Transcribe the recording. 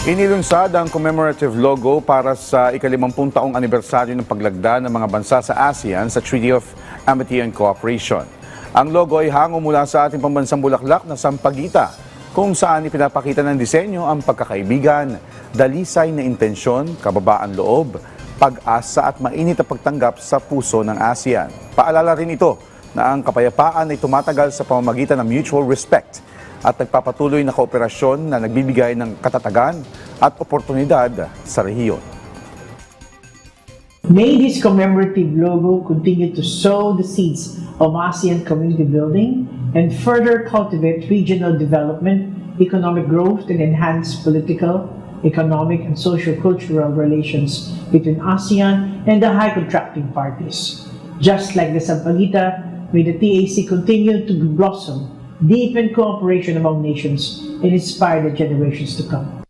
Inilunsad ang commemorative logo para sa ika-50 taong anibersaryo ng paglagda ng mga bansa sa ASEAN sa Treaty of Amity and Cooperation. Ang logo ay hango mula sa ating pambansang bulaklak na sampagita, kung saan ipinapakita ng disenyo ang pagkakaibigan, dalisay na intensyon, kababaan loob, pag-asa at mainit na pagtanggap sa puso ng ASEAN. Paalala rin ito na ang kapayapaan ay tumatagal sa pamamagitan ng mutual respect at nagpapatuloy na kooperasyon na nagbibigay ng katatagan at oportunidad sa rehiyon. May this commemorative logo continue to sow the seeds of ASEAN community building and further cultivate regional development, economic growth, and enhance political, economic, and socio-cultural relations between ASEAN and the high contracting parties. Just like the Sampaguita, may the TAC continue to blossom, deepen cooperation among nations, and inspire the generations to come.